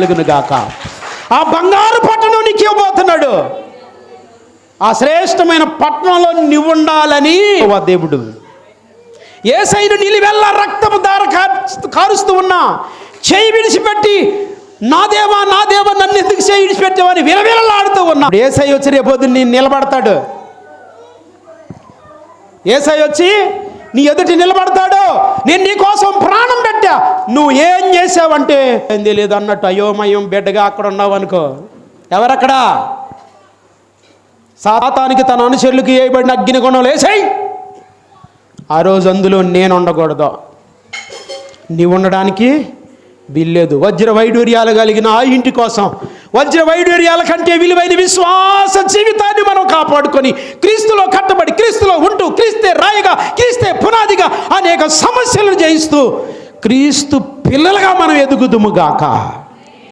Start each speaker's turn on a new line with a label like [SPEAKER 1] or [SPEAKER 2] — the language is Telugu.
[SPEAKER 1] గాక. ఆ బంగారు పట్టణం నీకు ఇవ్వబోతున్నాడు. ఆ శ్రేష్టమైన పట్టణంలో నువ్వు ఉండాలని దేవుడు యేసయ్యను నిలువెల్లా రక్తము దార కారుస్తూ ఉన్నా చేయి విడిచిపెట్టి నా దేవా నన్ను ఎందుకు చేయి విడిచిపెట్టావని విలవిలలాడుతూ ఉన్నా. యేసయ్య వచ్చి రేపొద్దు నేను నిలబడతాడు. యేసయ్య వచ్చి నీ ఎదుటి నిలబడతాడు. నేను నీ కోసం ప్రాణం పెట్టా, నువ్వు ఏం చేసావంటే ఏం తెలియదు అన్నట్టు అయోమయం బిడ్డగా అక్కడ ఉన్నావు అనుకో. ఎవరక్కడ? సాతానికి తన అనుచరులకు వేయబడిన అగ్నిగుణం లేసాయి. ఆ రోజు అందులో నేను ఉండకూడదు, నీవు ఉండడానికి వీల్లేదు. వజ్ర వైడూర్యాలు కలిగిన ఆ ఇంటి కోసం వజ్ర వైడూర్యాల కంటే విలువైన విశ్వాస జీవితాన్ని మనం కాపాడుకొని క్రీస్తులో కట్టబడి క్రీస్తులో ఉంటూ క్రీస్తే రాయిగా క్రీస్తే పునాదిగా అనేక సమస్యలను జయిస్తూ క్రీస్తు పిల్లలుగా మనం ఎదుగుదుముగాక.